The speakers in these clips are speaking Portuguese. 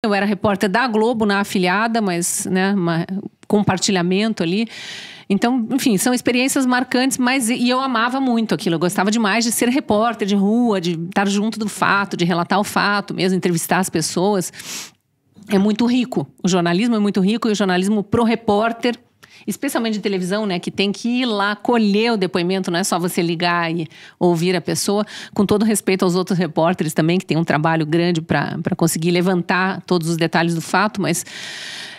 Eu era repórter da Globo, na afiliada, mas, né, compartilhamento ali. Então, enfim, são experiências marcantes, e eu amava muito aquilo. Eu gostava demais de ser repórter de rua, de estar junto do fato, de relatar o fato, mesmo entrevistar as pessoas. É muito rico. O jornalismo é muito rico, e o jornalismo pro repórter, especialmente de televisão, né, que tem que ir lá colher o depoimento, não é só você ligar e ouvir a pessoa, com todo respeito aos outros repórteres também, que tem um trabalho grande para conseguir levantar todos os detalhes do fato, mas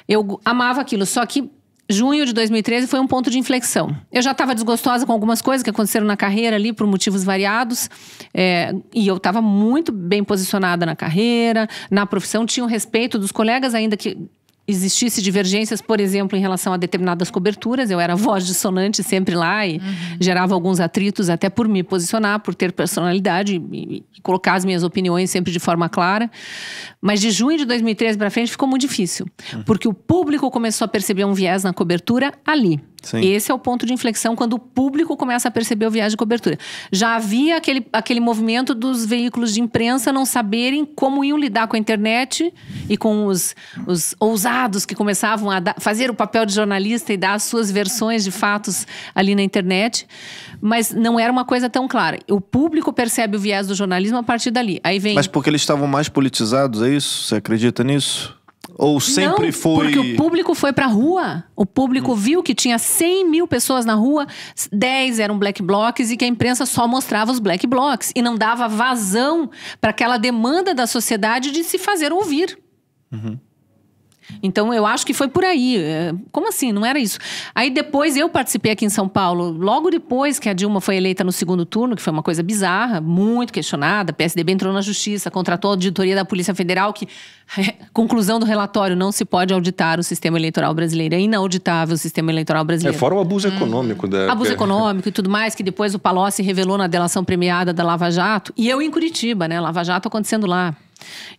eu amava aquilo. Só que junho de 2013 foi um ponto de inflexão. Eu já estava desgostosa com algumas coisas que aconteceram na carreira ali, por motivos variados, e eu estava muito bem posicionada na carreira, na profissão, tinha o respeito dos colegas, ainda que existisse divergências, por exemplo, em relação a determinadas coberturas. Eu era voz dissonante sempre lá e gerava alguns atritos até por me posicionar, por ter personalidade e colocar as minhas opiniões sempre de forma clara. Mas de junho de 2013 para frente ficou muito difícil, porque o público começou a perceber um viés na cobertura ali. Sim. Esse é o ponto de inflexão, quando o público começa a perceber o viés de cobertura. Já havia aquele movimento dos veículos de imprensa não saberem como iam lidar com a internet e com os ousados que começavam a fazer o papel de jornalista e dar as suas versões de fatos ali na internet. Mas não era uma coisa tão clara. O público percebe o viés do jornalismo a partir dali. Aí vem... Mas porque eles estavam mais politizados, é isso? Você acredita nisso? Ou sempre não, foi... porque o público foi pra rua. O público viu que tinha 100 mil pessoas na rua, 10 eram black blocs e que a imprensa só mostrava os black blocs. E não dava vazão para aquela demanda da sociedade de se fazer ouvir. Então, eu acho que foi por aí. Como assim? Não era isso. Aí, depois, eu participei aqui em São Paulo, logo depois que a Dilma foi eleita no segundo turno, que foi uma coisa bizarra, muito questionada. A PSDB entrou na justiça, contratou a auditoria da Polícia Federal, que, conclusão do relatório, não se pode auditar o sistema eleitoral brasileiro. É inauditável o sistema eleitoral brasileiro. Fora o abuso econômico. Abuso econômico e tudo mais, que depois o Palocci revelou na delação premiada da Lava Jato. E eu em Curitiba, né? Lava Jato acontecendo lá.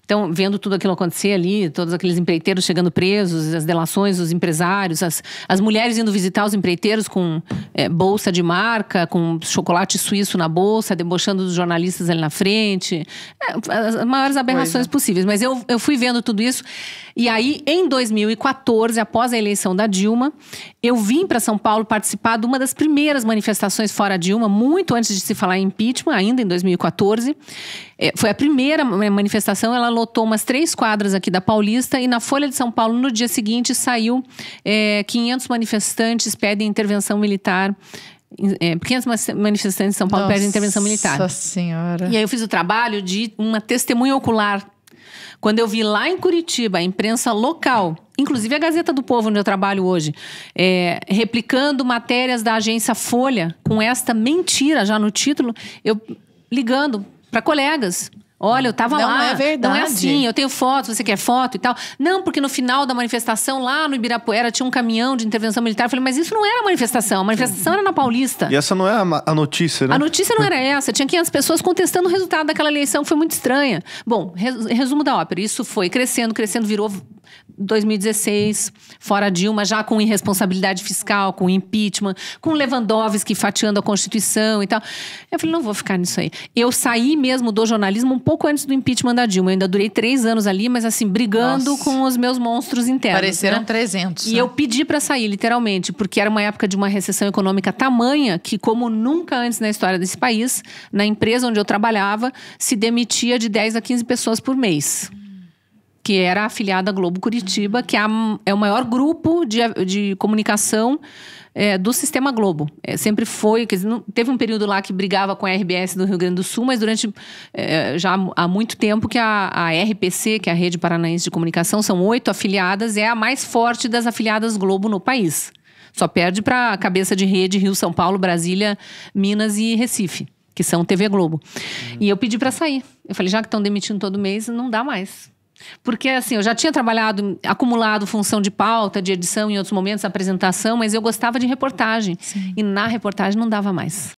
Então, vendo tudo aquilo acontecer ali, todos aqueles empreiteiros chegando presos, as delações dos empresários, as mulheres indo visitar os empreiteiros com bolsa de marca, com chocolate suíço na bolsa, debochando dos jornalistas ali na frente. As maiores aberrações possíveis. Mas eu fui vendo tudo isso. E aí, em 2014, após a eleição da Dilma, eu vim para São Paulo participar de uma das primeiras manifestações fora Dilma, muito antes de se falar em impeachment, ainda em 2014. Foi a primeira manifestação, ela lotou umas 3 quadras aqui da Paulista, e na Folha de São Paulo, no dia seguinte, saiu 500 manifestantes pedem intervenção militar. 500 manifestantes em São Paulo pedem intervenção militar. Nossa Senhora. E aí eu fiz o trabalho de uma testemunha ocular. Quando eu vi lá em Curitiba, a imprensa local, inclusive a Gazeta do Povo, onde eu trabalho hoje, replicando matérias da agência Folha, com esta mentira já no título, eu ligando para colegas. Olha, eu tava lá. Não é verdade. Não é assim, eu tenho foto, você quer foto e tal. Não, porque no final da manifestação, lá no Ibirapuera, tinha um caminhão de intervenção militar. Eu falei, mas isso não era manifestação. A manifestação era na Paulista. E essa não é a notícia, né? A notícia não era essa. Tinha 500 pessoas contestando o resultado daquela eleição. Foi muito estranha. Bom, resumo da ópera. Isso foi crescendo, virou 2016, fora Dilma, já com irresponsabilidade fiscal, com impeachment, com Lewandowski fatiando a Constituição e tal. Eu falei, não vou ficar nisso aí. Eu saí mesmo do jornalismo um pouco antes do impeachment da Dilma. Eu ainda durei 3 anos ali, mas assim, brigando com os meus monstros internos. Pareceram, né? 300. E eu pedi para sair, literalmente, porque era uma época de uma recessão econômica tamanha que, como nunca antes na história desse país, na empresa onde eu trabalhava, se demitia de 10 a 15 pessoas por mês. Que era a afiliada Globo Curitiba, que é o maior grupo de comunicação do Sistema Globo. Sempre foi, quer dizer, teve um período lá que brigava com a RBS do Rio Grande do Sul, mas durante já há muito tempo que a RPC, que é a Rede Paranaense de Comunicação, são 8 afiliadas, é a mais forte das afiliadas Globo no país. Só perde para a cabeça de rede Rio, São Paulo, Brasília, Minas e Recife, que são TV Globo. E eu pedi para sair. Eu falei, já que estão demitindo todo mês, não dá mais. Porque, assim, eu já tinha trabalhado, acumulado função de pauta, de edição em outros momentos, apresentação, mas eu gostava de reportagem. Sim. E na reportagem não dava mais.